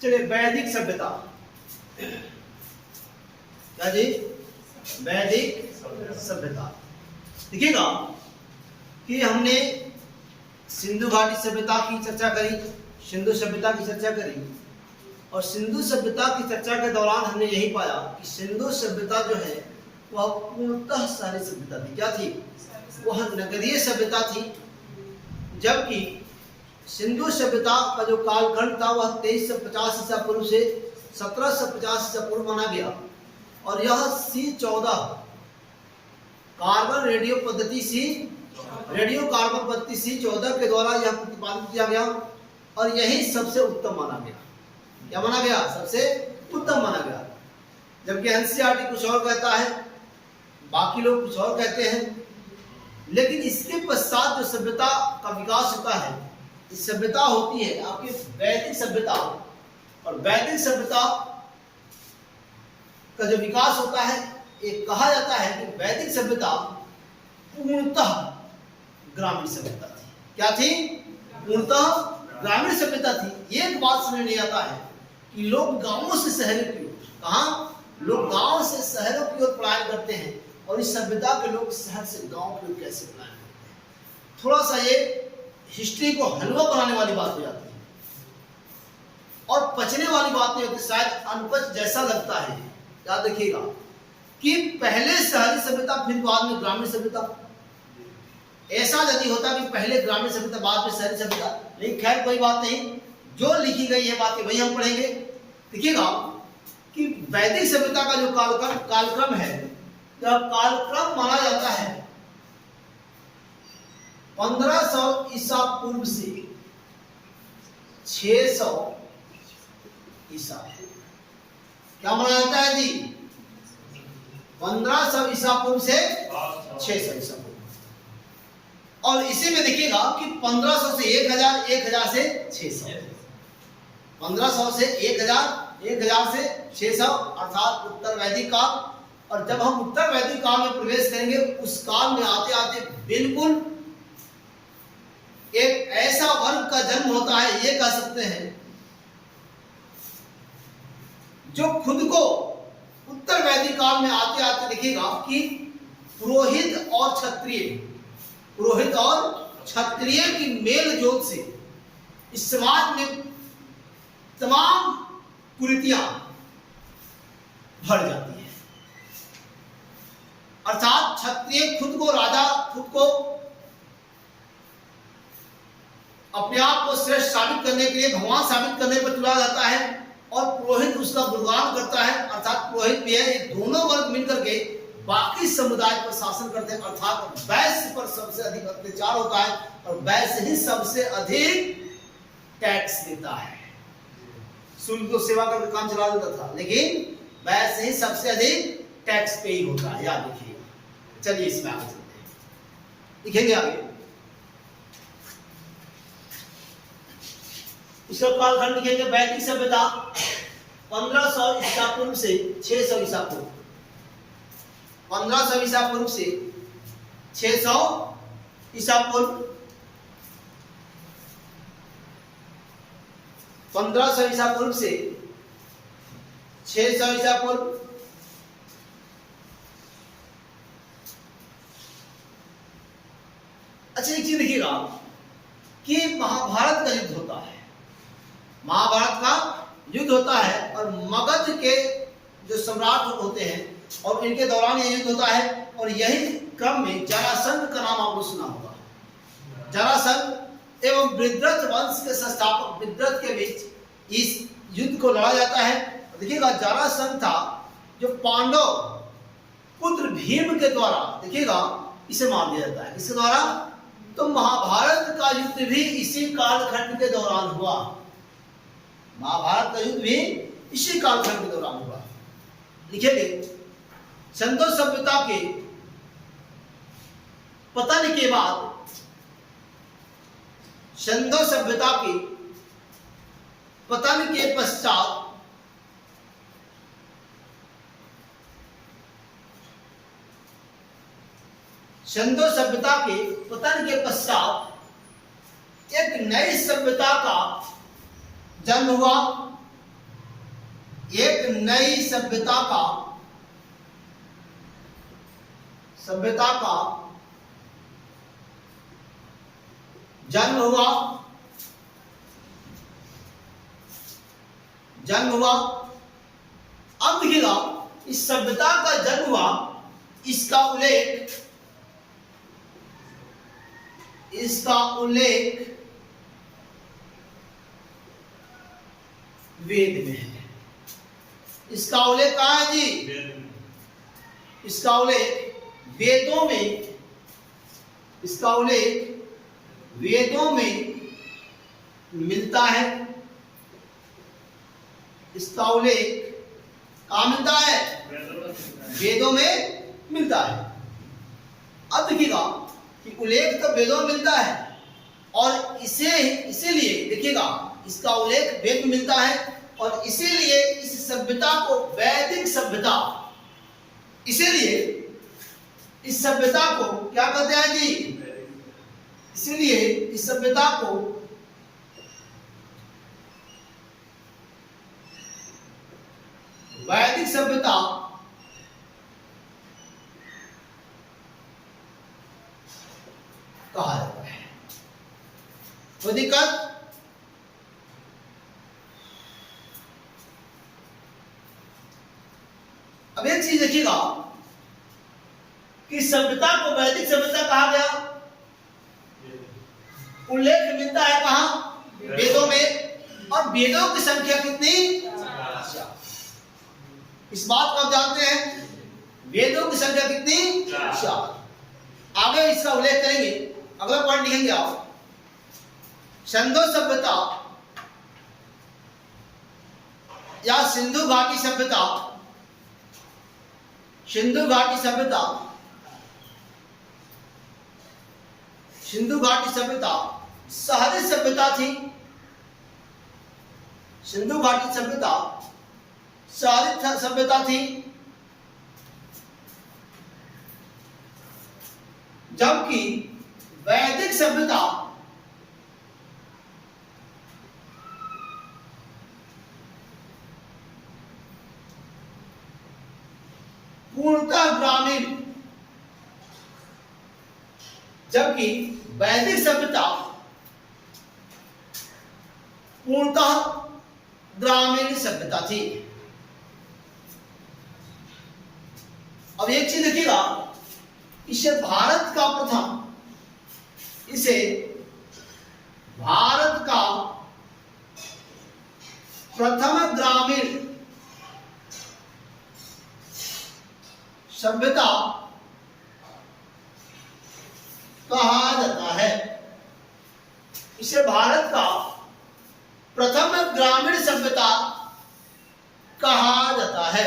चलिए वैदिक सभ्यता, क्या जी? वैदिक सभ्यता। देखिएगा कि हमने सिंधु घाटी सभ्यता की चर्चा करी, सिंधु सभ्यता की चर्चा करी, और सिंधु सभ्यता की चर्चा के दौरान हमने यही पाया कि सिंधु सभ्यता जो है वह पूर्णतः शहरी सभ्यता थी। क्या थी? वह नगरीय सभ्यता थी, जबकि सिंधु सभ्यता का जो कालखंड था वह 2350 ईसा पूर्व से 1750 ईसा पूर्व माना गया, और यह C14 कार्बन रेडियो पद्धति रेडियो कार्बन पद्धति C14 के द्वारा यह प्रतिपादित किया गया, और यही सबसे उत्तम माना गया। क्या माना गया? सबसे उत्तम माना गया। जबकि NCERT कुछ और कहता है, बाकी लोग कुछ और कहते हैं। लेकिन इसके पश्चात जो सभ्यता का विकास होता है, इस सभ्यता होती है आपकी वैदिक सभ्यता, और वैदिक सभ्यता का जो विकास होता है, ये कहा जाता है कि वैदिक सभ्यता पूर्णतः ग्रामीण सभ्यता थी। क्या थी? पूर्णतः ग्रामीण सभ्यता थी। एक बात समझ नहीं आता है कि लोग गांवों से शहरों की ओर, कहाँ? लोग गांव से शहरों की ओर पलायन करते हैं, और इस सभ्यता के लोग शहर से गांव की ओर कैसे पलायन करते हैं। थोड़ा सा ये हिस्ट्री को हलवा बनाने वाली बात हो जाती है, और पचने वाली बात नहीं होती, शायद अनपच जैसा लगता है। याद रखिएगा कि पहले शहरी सभ्यता फिर बाद में ग्रामीण सभ्यता। ऐसा यदि होता कि पहले ग्रामीण सभ्यता बाद में शहरी सभ्यता, लेकिन खैर कोई बात नहीं, जो लिखी गई है बातें वही हम पढ़ेंगे। देखिएगा कि वैदिक सभ्यता का जो कालक्रम है, जब कालक्रम माना जाता है 1500 ईसा पूर्व से 600 ईसा। क्या माना जाता है जी? 1500 ईसा पूर्व से 600 ईसा पूर्व। और इसी में देखिएगा कि 1500 से 1000, 1000 से 600, 1500 से 1000, 1000 से 600, अर्थात उत्तर वैदिक काल। और जब हम उत्तर वैदिक काल में प्रवेश करेंगे, उस काल में आते आते बिल्कुल एक ऐसा वर्ग का जन्म होता है, ये कह सकते हैं, जो खुद को उत्तर वैदिक काल में आते आते देखिएगा कि पुरोहित और क्षत्रिय की मेल जोत से इस समाज में तमाम कुरीतियां भर जाती है। अर्थात क्षत्रिय खुद को राजा, खुद को अपने आप को श्रेष्ठ साबित करने के लिए, भगवान साबित करने पर तुला जाता है, और पुरोहित उसका गुणगान करता है। अर्थात पुरोहित भी है, ये दोनों वर्ग मिलकर के बाकी समुदाय पर शासन करते हैं। अर्थात वैश्य पर सबसे अधिक अत्याचार होता है, और वैश्य ही सबसे अधिक टैक्स देता है। शुल्क तो सेवा करके काम चला देता था, लेकिन वैश्य ही सबसे अधिक टैक्स पे ही होता है। याद रखिएगा। चलिए इसमें आगे चलते हैं, लिखेंगे आगे। इसका कालखंड लिखेंगे वैदिक सभ्यता 1500 ईसा पूर्व से 600 ईसा पूर्व। 1500 ईसा पूर्व से 600 ईसा पूर्व। 1500 ईसा पूर्व से 600 ईसा पूर्व। अच्छा, एक चीज देखिएगा कि महाभारत का युद्ध होता है, महाभारत का युद्ध होता है, और मगध के जो सम्राट होते हैं, और इनके दौरान यह युद्ध होता है। और यही क्रम में जरासंध का नाम आपको सुना होगा। जरासंध एवं वृद्धृत वंश के संस्थापक वृद्धृत के बीच इस युद्ध को लड़ा जाता है। देखिएगा जरासंध था जो पांडव पुत्र भीम के द्वारा, देखिएगा, इसे मार दिया जाता है। किसके द्वारा? तो महाभारत का युद्ध भी इसी कालखंड के दौरान हुआ। महाभारत का युद्ध भी इसी कालखंड के दौरान हुआ। लिखेंगे सिंधु सभ्यता के पतन के बाद, सिंधु सभ्यता के पतन के पश्चात सिंधु सभ्यता के पतन के पश्चात एक नई सभ्यता का जन्म हुआ, एक नई सभ्यता का जन्म हुआ। अब देखिएगा, इस सभ्यता का जन्म हुआ, इसका उल्लेख वेद में है। इसका उल्लेख कहाँ है जी? इसका उल्लेख वेदों में मिलता है। इसका उल्लेख कहाँ मिलता है? वेदों में मिलता है। अब देखिएगा कि उल्लेख तो वेदों में मिलता है, और इसीलिए देखिएगा, इसका उल्लेख वेद में मिलता है, और इसीलिए इस सभ्यता को वैदिक सभ्यता, इसीलिए इस सभ्यता को क्या कहते हैं जी? इसीलिए इस सभ्यता को वैदिक सभ्यता कहा जाता है। कोई दिक्कत? अब एक चीज देखिएगा कि सभ्यता को वैदिक सभ्यता कहा गया। उल्लेख मिलता है कहां? वेदों में। और वेदों की संख्या कितनी? 4। इस बात को आप जानते हैं, वेदों की संख्या कितनी? 4। आगे इसका उल्लेख करेंगे, अगला पॉइंट लिखेंगे आप। सिंधु सभ्यता या सिंधु घाटी सभ्यता, सिंधु घाटी सभ्यता शहरी सभ्यता थी। सिंधु घाटी सभ्यता शहरी सभ्यता थी, जबकि वैदिक सभ्यता पूर्णतः ग्रामीण, जबकि वैदिक सभ्यता पूर्णतः ग्रामीण सभ्यता थी। अब एक चीज देखिएगा, इसे भारत का प्रथम ग्रामीण सभ्यता कहा जाता है। इसे भारत का प्रथम ग्रामीण सभ्यता कहा जाता है।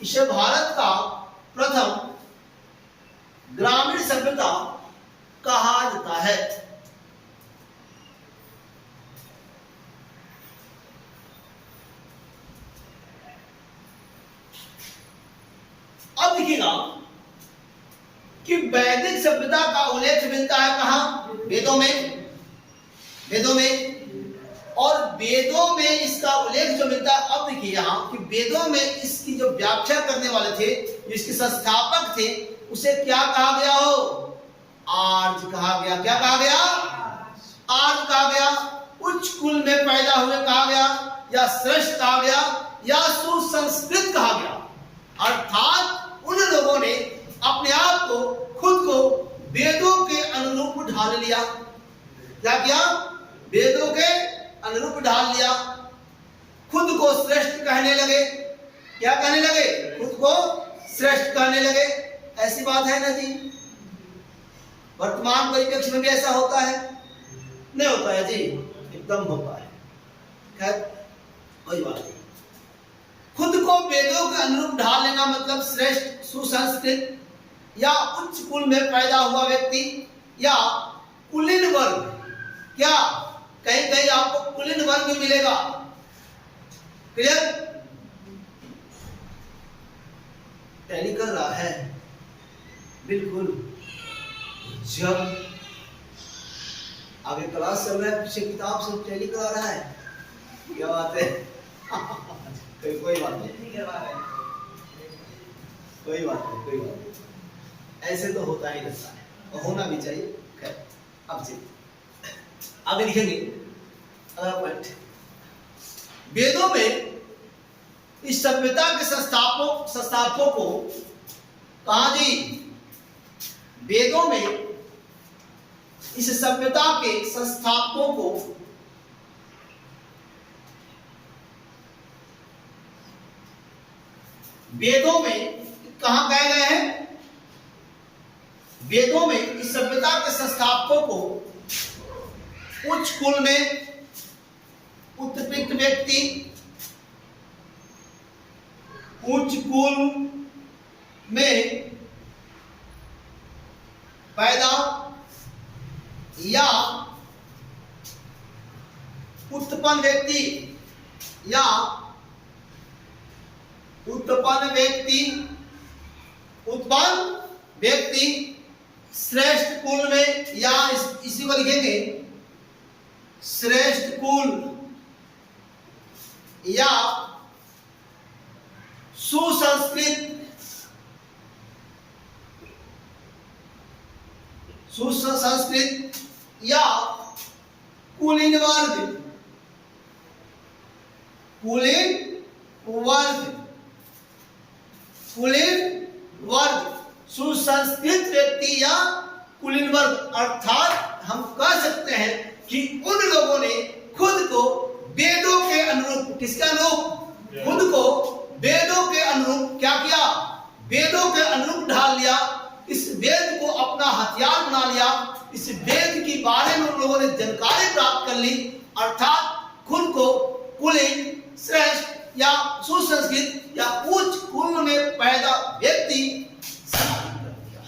इसे भारत का प्रथम ग्रामीण सभ्यता कहा जाता है। अब देखिएगा कि वैदिक सभ्यता का उल्लेख मिलता है कहां? वेदों में। और वेदों में इसका उल्लेख जो मिलता है, अब देखिए यहां कि वेदों में इसकी जो व्याख्या करने वाले थे, इसके संस्थापक थे, उसे क्या कहा गया हो? आर्य कहा गया। क्या कहा गया? आर्य कहा गया। उच्च कुल में पैदा हुए कहा गया, या श्रेष्ठ कहा गया, या सुसंस्कृत कहा गया। अर्थात उन लोगों ने अपने आप को, खुद को वेदों के अनुरूप ढाल लिया। क्या किया? वेदों के अनुरूप ढाल लिया। खुद को श्रेष्ठ कहने लगे। क्या कहने लगे? खुद को श्रेष्ठ कहने लगे। ऐसी बात है ना जी? वर्तमान परिप्रेक्ष्य में भी ऐसा होता है? नहीं होता है जी, एकदम होता है। खैर कोई बात नहीं। खुद को वेदों के अनुरूप ढाल लेना मतलब श्रेष्ठ, सुसंस्कृत या उच्च कुल में पैदा हुआ व्यक्ति, या कुलीन वर्ग। क्या कहीं कहीं आपको कुलीन वर्ग भी मिलेगा। क्लियर? टैली कर रहा है बिल्कुल। जब आगे क्लास चल रहा है, पीछे किताब से टैली करा रहा है। क्या बात है? कोई बात नहीं, कोई बात नहीं, कोई बात नहीं, ऐसे तो होता ही रहता है और होना भी चाहिए। खैर अब चलिए आगे लिखेंगे अगला पॉइंट। वेदों में इस सभ्यता के संस्थापकों को कहा जी, वेदों में इस सभ्यता के संस्थापकों को वेदों में कहा कहे गए हैं? वेदों में इस सभ्यता के संस्थापकों को उच्च कुल में उत्पन्न व्यक्ति, उच्च कुल में पैदा या उत्पन्न व्यक्ति या उत्पन्न व्यक्ति श्रेष्ठ कुल में, या इसी को लिखेंगे श्रेष्ठ कुल या सुसंस्कृत या कुलीन वर्ग सुसंस्कृत व्यक्ति या कुलीन वर्ग। अर्थात हम कह सकते हैं कि उन लोगों ने खुद को वेदों के अनुरूप, किसके अनुरूप? खुद को वेदों के अनुरूप क्या किया? वेदों के अनुरूप ढाल लिया। इस वेद को अपना हथियार बना लिया। इस वेद के बारे में उन लोगों ने जानकारी प्राप्त कर ली। अर्थात खुद को कुलीन, श्रेष्ठ या सुसंस्कृत या उच्च कुल में पैदा व्यक्ति साबित कर दिया।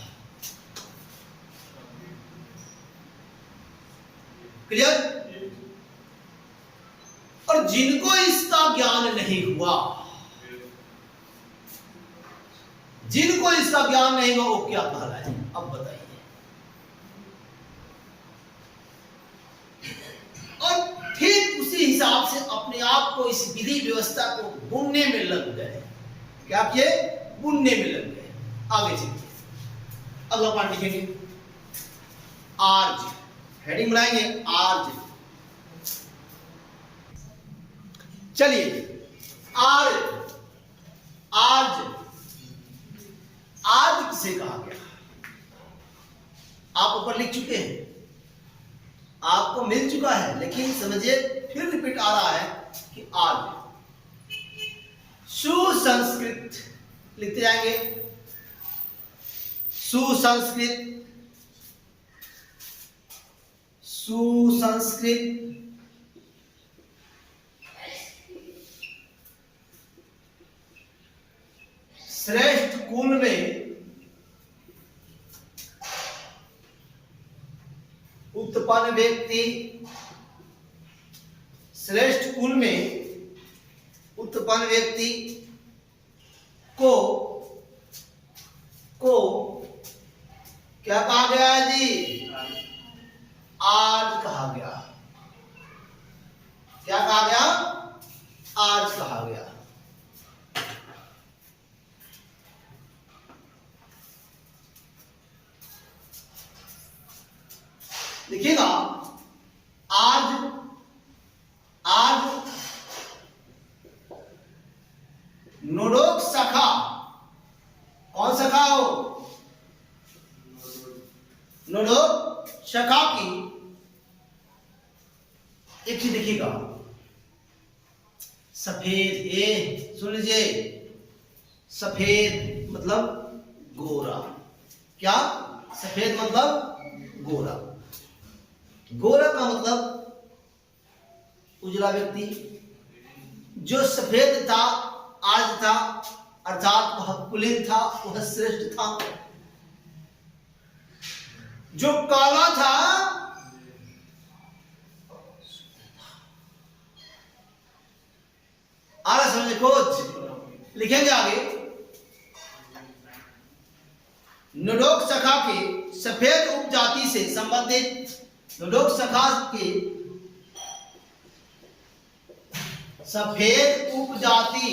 क्लियर? और जिनको इसका ज्ञान नहीं हुआ, जिनको इसका ज्ञान नहीं हुआ, वो क्या कहलाए? अब बताइए। और ठीक उसी हिसाब से अपने आप को, इस विधि व्यवस्था को बुनने में लग गए। क्या किए? बुनने में लग गए। आगे चलिए अगला पॉइंट लिखेंगे आर्ज। हेडिंग बनाएंगे आर्ज। चलिए आर्ज, आर्ज किसे कहा गया? आप ऊपर लिख चुके हैं, आपको मिल चुका है, लेकिन समझिए फिर रिपीट आ रहा है कि आर्ज सुसंस्कृत, लिखते जाएंगे सुसंस्कृत श्रेष्ठ कुल में उत्पन्न व्यक्ति, श्रेष्ठ कुल में उत्पन्न व्यक्ति को क्या कहा गया है जी? आर्ज कहा गया। क्या कहा गया? आर्ज कहा गया। देखिएगा आज नोडोक शाखा, कौन शाखा हो? नोडोक शाखा की एक चीज देखिएगा, सफेद, ये सुन लीजिए, सफेद मतलब गोरा। क्या? सफेद मतलब गोरा। गोरा का मतलब उजला व्यक्ति। जो सफेद था, आज था, अर्थात वह कुलीन था, वह श्रेष्ठ था। जो काला था, आ रहा समझे कोच? लिखेंगे आगे, नोडोक शाखा के सफेद उपजाति से संबंधित, नोडोक शाखा के सफेद उपजाति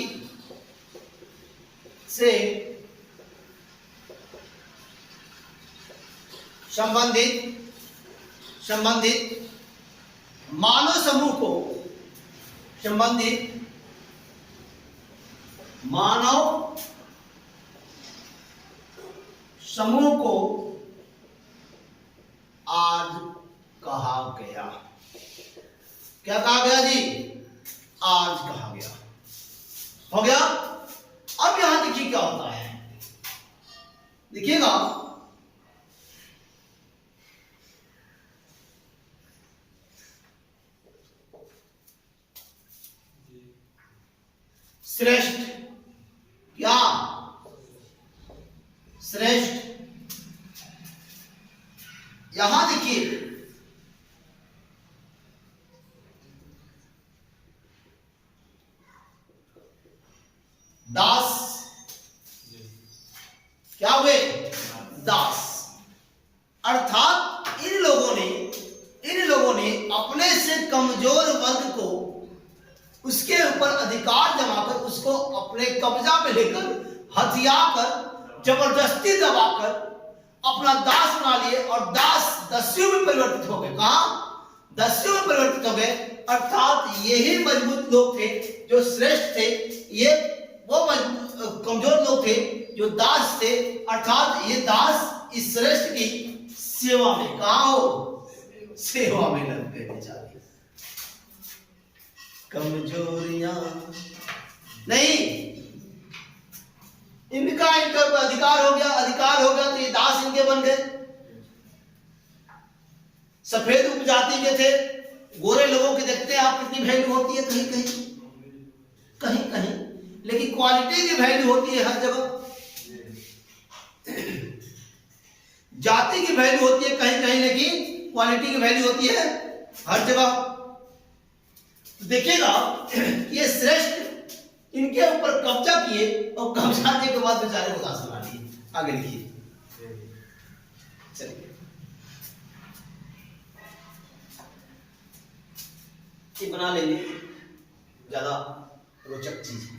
से संबंधित मानव समूह को आज कहा गया। क्या कहा गया जी? आज कहा गया। हो गया। अब यहां देखिए क्या होता है, देखिएगा श्रेष्ठ, क्या श्रेष्ठ, यहां देखिए दास, क्या हुए? दास। अर्थात इन लोगों ने अपने से कमजोर वर्ग को उसके ऊपर अधिकार जमाकर उसको अपने कब्जा में लेकर हथियाकर जबरदस्ती दबाकर अपना दास बना लिए और दास दासियों में परिवर्तित हो गए। कहां? दासियों में परिवर्तित हो गए। अर्थात यही मजबूत लोग थे जो श्रेष्ठ थे, ये वो कमजोर लोग थे जो दास थे। अर्थात ये दास इस श्रेष्ठ की सेवा में, कहां हो? सेवा में लग गए बेचारे। कमजोरियां नहीं, इनका पर अधिकार हो गया तो ये दास इनके बन गए। सफेद उपजाति के थे, गोरे लोगों की देखते हैं आप कितनी वैल्यू होती है कहीं कहीं, लेकिन क्वालिटी की वैल्यू होती है हर जगह। जाति की वैल्यू होती है कहीं, लेकिन क्वालिटी की वैल्यू होती है हर जगह। देखिएगा ये श्रेष्ठ इनके ऊपर कब्जा किए और कब्जाने के बाद बेचारे को दास बना दिए। आगे लिखिए, चलिए ये बना लेंगे, ज्यादा रोचक चीज है।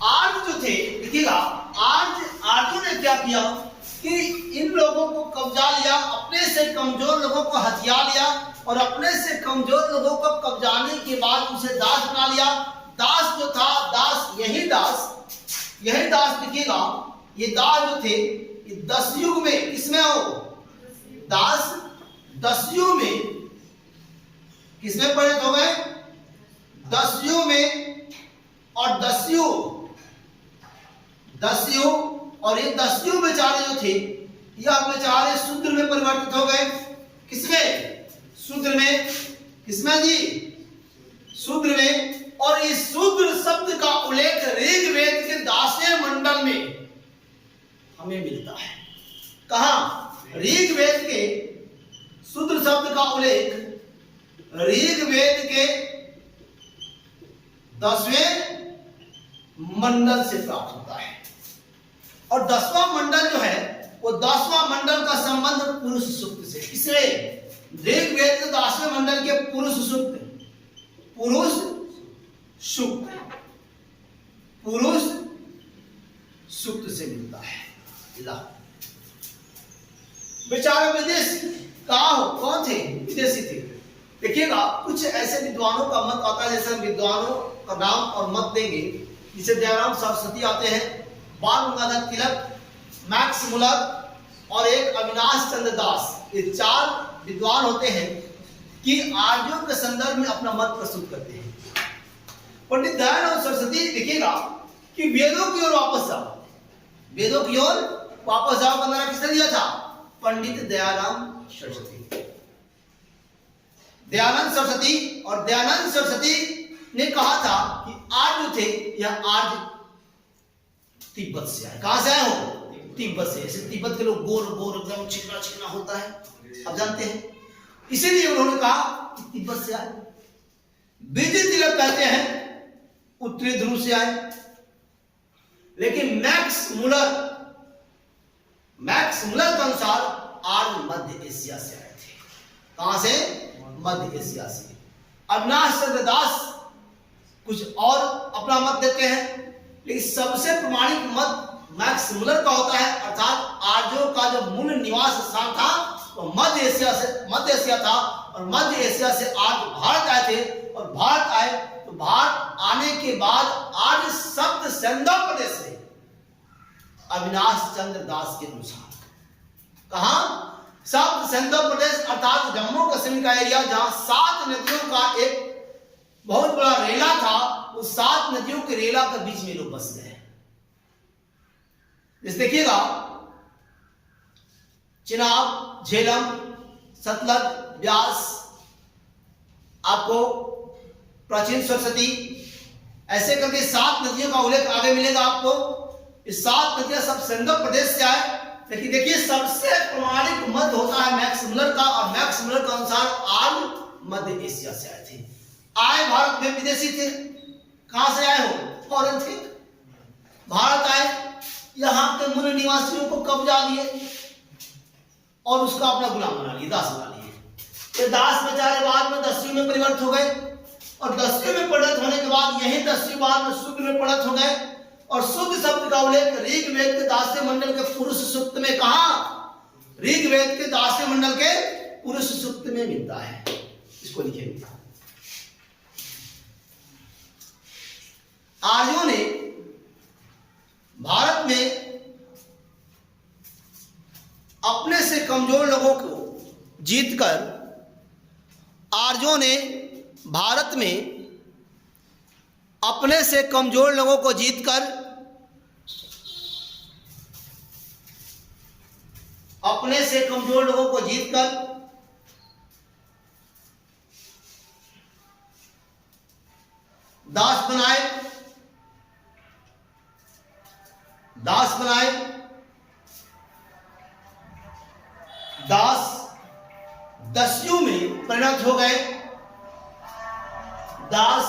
आज जो थे, देखिएगा आज आर्यों ने क्या किया कि इन लोगों को कब्जा लिया, अपने से कमजोर लोगों को हथिया लिया और अपने से कमजोर लोगों को कब्जाने के बाद उसे दास बना लिया। दास जो था, दास यही दास देखिएगा, ये दास जो थे ये 10 युग में किसमें हो? दास 10 युग में किसमें परिणत हो गए? 10 युग में। और 10 युग और ये 10 युग बेचारे जो थे यह बेचारे शूद्र में परिवर्तित हो गए। किसमें? शूद्र में। किसमें जी? शूद्र में। और इस शूद्र शब्द का उल्लेख ऋग्वेद के 10वें मंडल में हमें मिलता है। कहां? ऋग्वेद के शूद्र शब्द का उल्लेख ऋग्वेद के 10वें मंडल से प्राप्त होता है। और 10वां मंडल जो है वो 10वां मंडल का संबंध पुरुष सूक्त से। इसलिए ऋग्वेद के 10वें मंडल के पुरुष सूक्त से मिलता है। बेचारे विदेशी कहा हो, कौन थे? विदेशी थे। देखिएगा कुछ ऐसे विद्वानों का मत आता है, जैसे विद्वानों का नाम और मत देंगे, जिसे दयाराम सरस्वती आते हैं, बाल गंगाधर तिलक, मैक्स मुलर और एक अविनाश चंद्र दास। ये 4 विद्वान होते हैं कि आर्यों के संदर्भ में अपना मत प्रस्तुत करते हैं। पंडित दयानंद सरस्वती देखिएगा कि वेदों की ओर वापस जाओ, वेदों की ओर वापस जाओ का नारा किसने दिया था? पंडित दयानंद सरस्वती। दयानंद सरस्वती और दयानंद सरस्वती ने कहा था कि आर्य थे, यह आर्य तिब्बत से आए। कहां से आए हो? तिब्बत से। जैसे तिब्बत के लोग गोर एकदम चिकना होता है, आप जानते हैं, इसीलिए उन्होंने कहा कि तिब्बत से आए। बीजी तिलक कहते हैं उत्तरी ध्रुव से आए। लेकिन मैक्स मुलर के अनुसार आर्य मध्य एशिया से आए थे। कहां से? मध्य एशिया से। अविनाश चंद्र दास कुछ और अपना मत देते हैं, लेकिन सबसे प्रमाणिक मत मैक्स मुलर का होता है, अर्थात आर्यों का जो मूल निवास स्थान था वो मध्य एशिया था, और मध्य एशिया से आर्य भारत आए थे, और भारत आए तो भारत आने के बाद आर्य शब्द सेंधव प्रदेश से अविनाश चंद्र दास के अनुसार कहा शब्द सेंधव प्रदेश अर्थात जम्मू कश्मीर का एरिया, जहां 7 नदियों का एक बहुत बड़ा रेला था, उस 7 नदियों के रेला के बीच में लोग बस गए। इस देखिएगा, चिनाब, झेलम, सतलज, ब्यास, आपको प्राचीन सरस्वती, ऐसे करके 7 नदियों का उल्लेख आगे मिलेगा आपको। ये 7 नदियां सब सेंधव प्रदेश से आए, लेकिन देखिए सबसे प्रमाणिक मत होता है मैक्स मुलर का, और मैक्स मुलर के अनुसार आर्य मध्य एशिया से आए थे। आए भारत में विदेशी थे। कहां से आए हो? फॉरेन थे। भारत आए, यहां के मूल निवासियों को कब्जा दिए और उसका अपना गुलाम बना लिए, दास बना लिए। ये दास बेचारे बाद में 10वीं में परिवर्तित हो गए, और 10वीं में परिवर्तित होने के बाद यही 10वीं बाद में शुद्ध में परिवर्तित हो गए, और शुद्ध शब्द का उल्लेख ऋग्वेद के दास्य मंडल के पुरुष सूक्त में कहा? ऋग्वेद के दास्य मंडल के पुरुष सूक्त में मिलता है। इसको लिखेंगे। आर्यों ने भारत में अपने से कमजोर लोगों को जीतकर, आर्यों ने भारत में अपने से कमजोर लोगों को जीतकर, अपने से कमजोर लोगों को जीतकर दास बनाए, दास बनाए। दास दस्युओं में परिणत हो गए, दास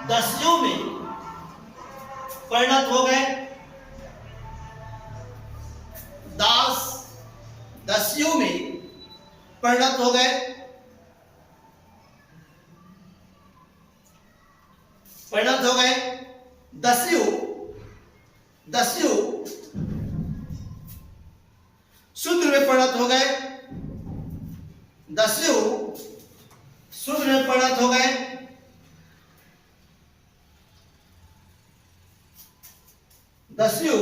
दस्युओं में परिणत हो गए, दास दस्युओं में परिणत हो गए, परिणत हो गए। दस्यु दस्यु शूद्र में परिणत हो गए, दस्यु शूद्र में परिणत हो गए। दस्यु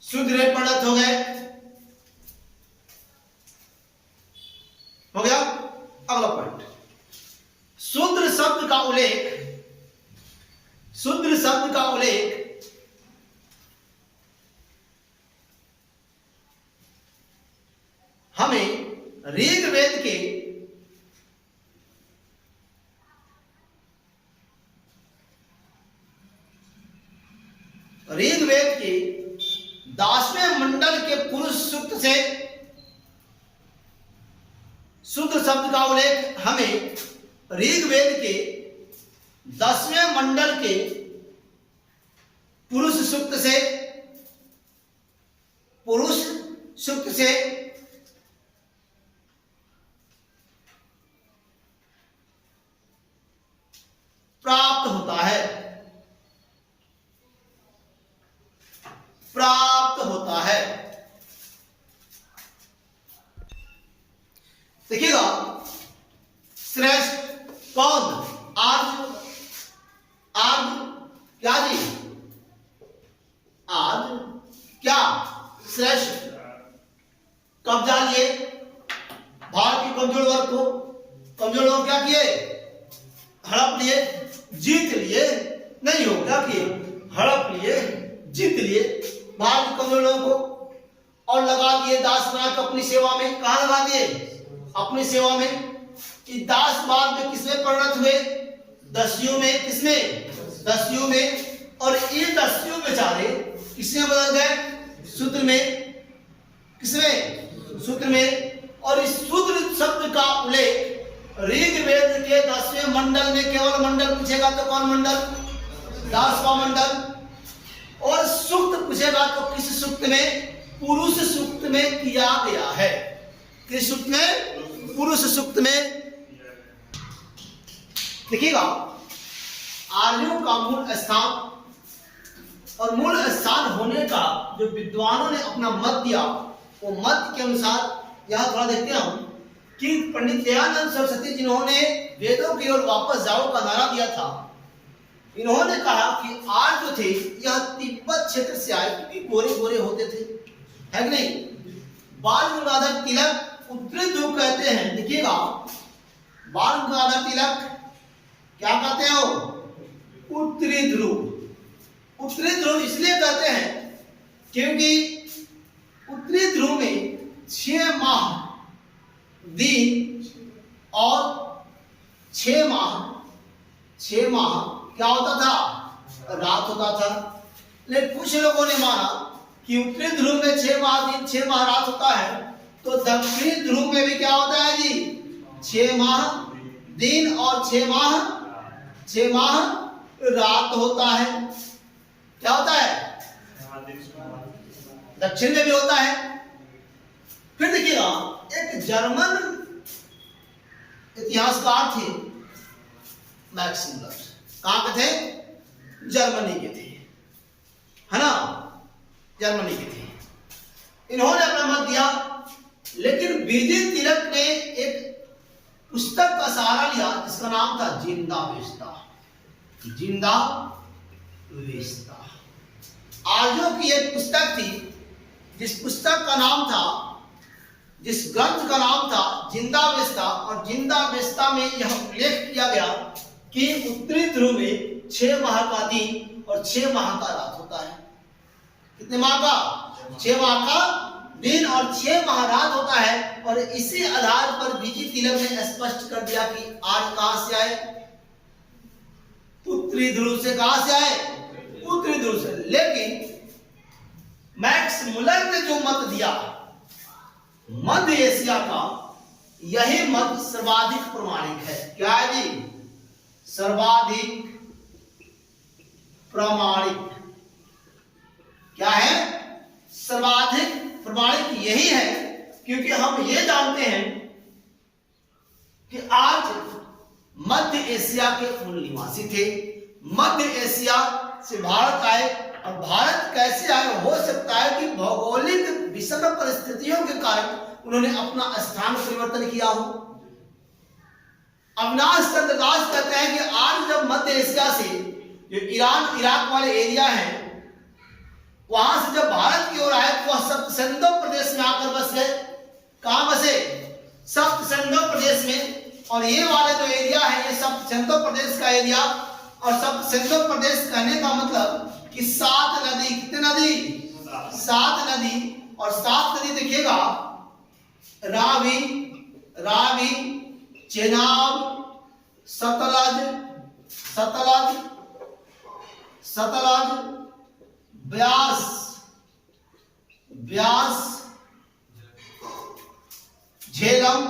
शूद्र में परिणत हो गए। हो गया। अगला पॉइंट, शूद्र शब्द का उल्लेख, शूद्र शब्द का उल्लेख हमें ऋग्वेद के ऋग्वेद के 10वें मंडल के पुरुष सूक्त से शूद्र शब्द का उल्लेख हमें ऋग्वेद के 10वें मंडल के पुरुष सूक्त से, पुरुष सूक्त से प्राप्त होता है, प्राप्त होता है। देखिएगा, श्रेष्ठ कौन? आर्य, आर्य क्या जी? आर्य क्या? श्रेष्ठ। कब्जा लिए भारत के कमजोर वर्ग को, कमजोर लोग क्या किए? हड़प लिए, जीत लिए, नहीं हो क्या किए? हड़प लिए, जीत लिए भारत के कमजोर लोगों को, और लगा दिए दास बनाकर अपनी सेवा में। कहां लगा दिए? अपनी सेवा में। कि दास बाद में किसमें परिणत हुए? दस्युओं में। किसमें? दस्युओं में। और ये दस्यु बेचारे किसमें बदल गए? शूद्र में। किसमें? शूद्र में। और इस शूद्र शब्द का उल्लेख ऋग्वेद के 10वें मंडल में, केवल मंडल पूछेगा तो कौन मंडल? दास का मंडल। और सूक्त पूछेगा तो किस सूक्त में? पुरुष सूक्त में किया गया है। किस सूक्त में? पुरुष सूक्त में। देखिएगा, आर्यों का मूल स्थान और मूल स्थान होने का जो विद्वानों ने अपना मत दिया, वो मत के अनुसार यह थोड़ा देखते हैं हम कि पंडित दयानंद सरस्वती जिन्होंने वेदों की ओर वापस जाओ का नारा दिया था, इन्होंने कहा कि आज जो थे यह तिब्बत क्षेत्र से आए, क्योंकि गोरे गोरे होते थे, है कि नहीं। बाल गंगाधर तिलक उत्तरी ध्रुव कहते हैं। देखिएगा, बाल गंगाधर तिलक क्या कहते हो? उत्तरी ध्रुव। उत्तरी ध्रुव इसलिए कहते हैं क्योंकि उत्तरी ध्रुव में 6 माह दिन और 6 माह क्या होता था? रात होता था। लेकिन कुछ लोगों ने माना कि उत्तरी ध्रुव में 6 माह दिन 6 माह रात होता है, तो दक्षिणी ध्रुव में भी क्या होता है जी? 6 माह दिन और 6 माह रात होता है। क्या होता है? दक्षिण में भी होता है। फिर देखिएगा, एक जर्मन इतिहासकार थे मैक्स मुलर। कहां के थे? जर्मनी के थे, है ना, जर्मनी के थे। इन्होंने अपना मत दिया, लेकिन बीजी तिलक ने एक पुस्तक का सहारा लिया जिसका नाम था जिंदा वेस्ता। जिंदा वेस्ता आर्यों की एक पुस्तक थी, जिस पुस्तक का नाम था, जिस ग्रंथ का नाम था जिंदा वेस्ता। और जिंदा वेस्ता में यह उल्लेख किया गया कि उत्तरी ध्रुव में 6 माह का दिन और 6 माह का रात होता है। कितने माह का? 6 माह का दिन और 6 माह रात होता है। और इसी आधार पर बीजी तिलक ने स्पष्ट कर दिया कि आज कहां से आए? उत्तरी ध्रुव से। कहां से आए? उत्तरी ध्रुव से। लेकिन मैक्स मुलर ने जो मत दिया मध्य एशिया का, यही मत सर्वाधिक प्रमाणिक है। क्या है जी? सर्वाधिक प्रमाणिक। क्या है? सर्वाधिक प्रमाणिक यही है, क्योंकि हम ये जानते हैं कि आज मध्य एशिया के मूल निवासी थे, मध्य एशिया से भारत आए। और भारत कैसे आए? हो सकता है कि भौगोलिक विषम परिस्थितियों के कारण उन्होंने अपना स्थान परिवर्तन किया हो। अविनाश चंद्र दास कहते हैं कि आज जब मध्य एशिया से जो ईरान इराक वाले एरिया है, वहां से जब भारत की ओर आए तो वह सप्त सिंधु प्रदेश में आकर बस गए। कहां बसे? सप्त सिंधु प्रदेश में। और ये वाले जो एरिया है, ये सप्त सिंधु प्रदेश का एरिया। और सप्त सिंधु प्रदेश कहने का मतलब कि 7 नदी। कितने नदी? 7 नदी। और 7 नदी देखिएगा, रावी, चेनाब, सतलज, ब्यास, झेलम,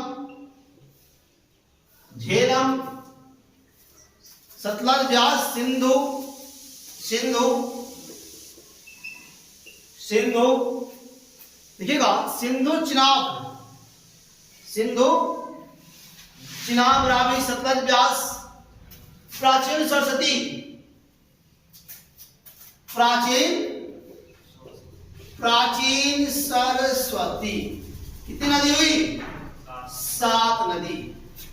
सतलज, ब्यास, सिंधु देखिएगा, चिनाब, रावी, सतलज, ब्यास, प्राचीन सरस्वती, प्राचीन सरस्वती। कितनी नदी हुई? 7 नदी।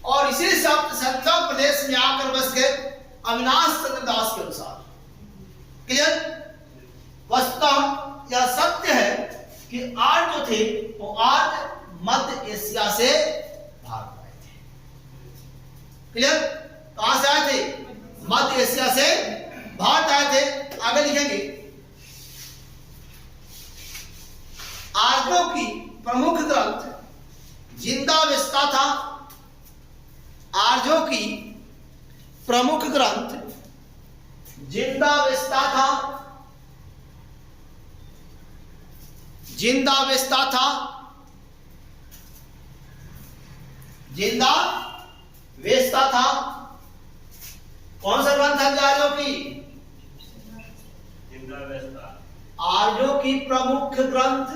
और इसी सप्त सिंधु प्रदेश में आकर बस गए अविनाश चंद्र दास के अनुसार। क्लियर? वस्तुतः यह सत्य है कि आज जो थे वो आज मध्य एशिया से भारत आए थे। क्लियर? कहां से आए थे? मध्य एशिया से भारत आए थे। आगे लिखेंगे, आर्यों की प्रमुख ग्रंथ जिंदा वेस्ता था। आर्यों की प्रमुख ग्रंथ जिंदा वेस्ता था। जिंदा वेस्ता था। कौन सा ग्रंथ है आर्यों की? आर्यों की प्रमुख ग्रंथ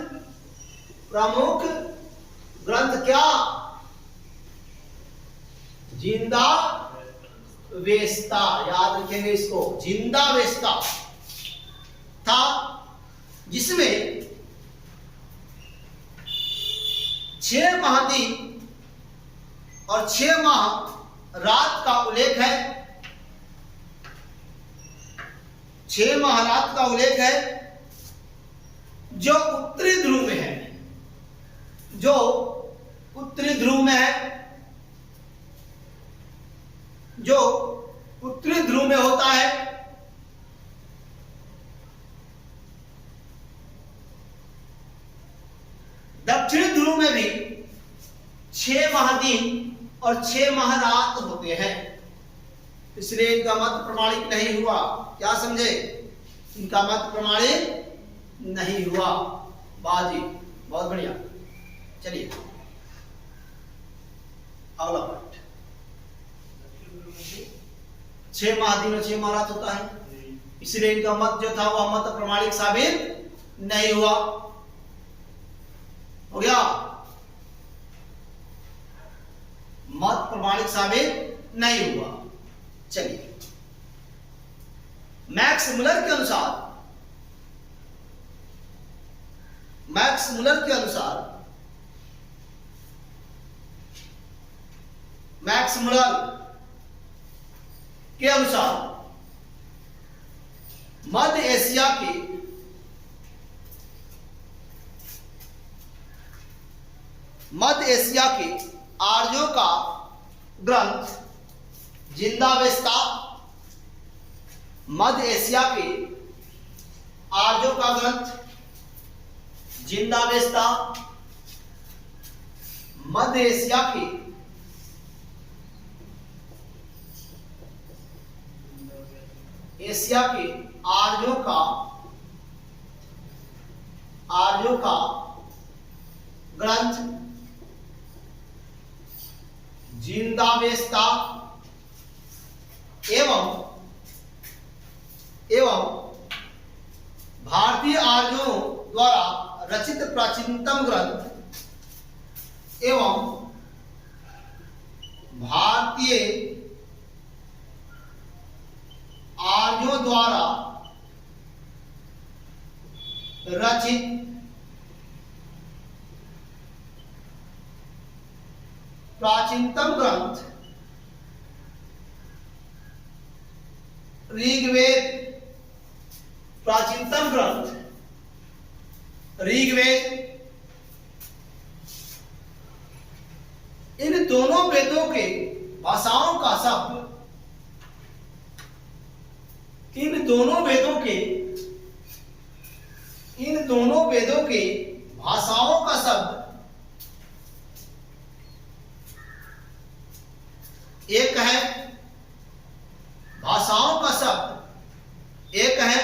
प्रमुख ग्रंथ क्या? जिंदा वेस्ता, याद रखेंगे इसको, जिंदा वेस्ता था, जिसमें 6 महादीप और 6 माह रात का उल्लेख है। 6 माह रात का उल्लेख है, जो उत्तरी ध्रुव में है, जो उत्तरी ध्रुव में है, जो उत्तरी ध्रुव में होता है। दक्षिणी ध्रुव में भी 6 महादीन और 6 महारात होते हैं, इसलिए इनका मत प्रमाणित नहीं हुआ। क्या समझे? इनका मत प्रमाणित नहीं हुआ। बाजी, बहुत बढ़िया। चलिए अगला पार्ट। 6 महादीन और 6 महारात होता है, इसलिए इनका मत जो था वह मत प्रमाणिक साबित नहीं हुआ। हो गया? मत प्रमाणिक साबित नहीं हुआ। चलिए, मैक्स मुलर के अनुसार, मैक्स मुलर के अनुसार, मैक्स मुलर के अनुसार मध्य एशिया के आर्यों का ग्रंथ जिंदावेस्ता, मध्य एशिया के आर्यों का ग्रंथ जिंदावेस्ता, मध्य एशिया के आर्यों का ग्रंथ जिंदावेस्ता एवं भारतीय आर्यों द्वारा रचित प्राचीनतम ग्रंथ एवं भारतीय आर्यों द्वारा रचित प्राचीनतम ग्रंथ ऋग्वेद, प्राचीनतम ग्रंथ ऋग्वेद। इन दोनों वेदों के भाषाओं का शब्द, इन दोनों वेदों के भाषाओं का शब्द एक है, भाषाओं का शब्द एक है,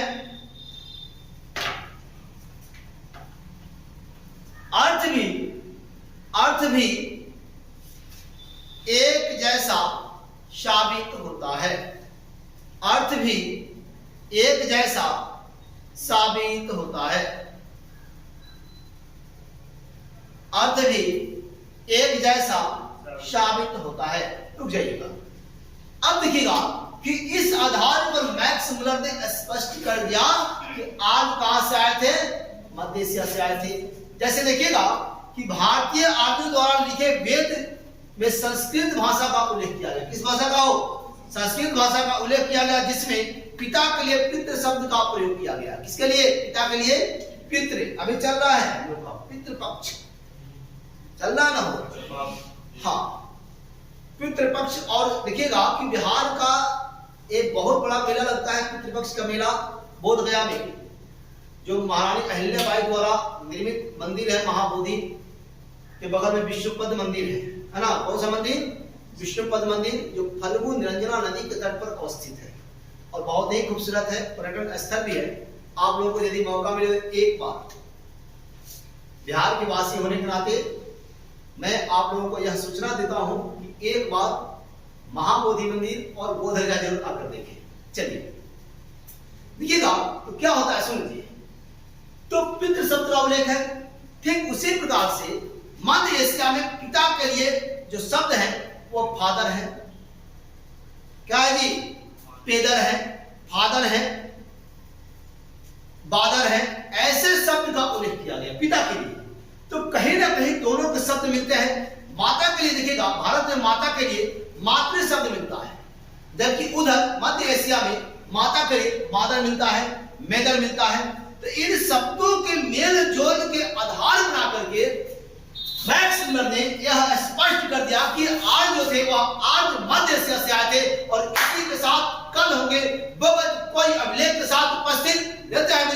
अर्थ भी एक जैसा साबित होता है, अर्थ भी एक जैसा साबित होता है, अर्थ भी एक जैसा साबित होता है। रुक जाइएगा, अब देखिएगा कि इस आधार पर मैक्स मुलर ने स्पष्ट कर दिया कि आर्य कहां से आए थे? मध्य एशिया से आए थे। जैसे देखिएगा कि भारतीय आर्यों द्वारा लिखे वेद में संस्कृत भाषा का उल्लेख किया गया। किस भाषा का हो? संस्कृत भाषा का उल्लेख किया गया, जिसमें पिता के लिए पितृ शब्द का प्रयोग किया गया। किसके लिए? पिता के लिए पितृ। अभी चल रहा है लोग का पितृपक्ष, चल रहा ना हो? हाँ, पितृपक्ष। और देखिएगा कि बिहार का एक बहुत बड़ा मेला लगता है, पितृपक्ष का मेला, बोध गया में, जो महारानी अहिल्याबाई द्वारा निर्मित मंदिर है, महाबोधि के बगल में विष्णुपद मंदिर है ना? कौन सा मंदिर? विष्णुपद मंदिर, जो फल्गु निरंजना नदी के तट पर अवस्थित है और बहुत ही खूबसूरत है, पर्यटन स्थल भी है। आप लोगों को यदि मौका मिले एक बार, बिहार के वासी होने के नाते मैं आप लोगों को यह सूचना देता हूं कि एक बार महाबोधि मंदिर और बोधगया जरूर आकर देखें। चलिए देखिएगा तो क्या होता है, सुन लीजिए। तो पितृ शब्द का उल्लेख है, ठीक उसी प्रकार से मध्य एशिया में पिता के लिए जो शब्द है वो फादर है। क्या है जी? पेदर है, फादर है, बादर है, ऐसे शब्द का उल्लेख किया गया पिता के लिए। तो कहीं ना कहीं दोनों के शब्द मिलते हैं। माता के लिए देखिएगा, भारत में माता के लिए मातृ शब्द मिलता है, जबकि उधर मध्य एशिया में माता के लिए मादर मिलता है, मेदर मिलता है। तो इन शब्दों के मेल जोल के आधार बना करके मैक्स मुलर ने यह स्पष्ट कर दिया कि आज जो थे वह आज मध्य एशिया से आए थे और इसी के साथ कल होंगे कोई अभिलेख के साथ उपस्थित रहते हैं।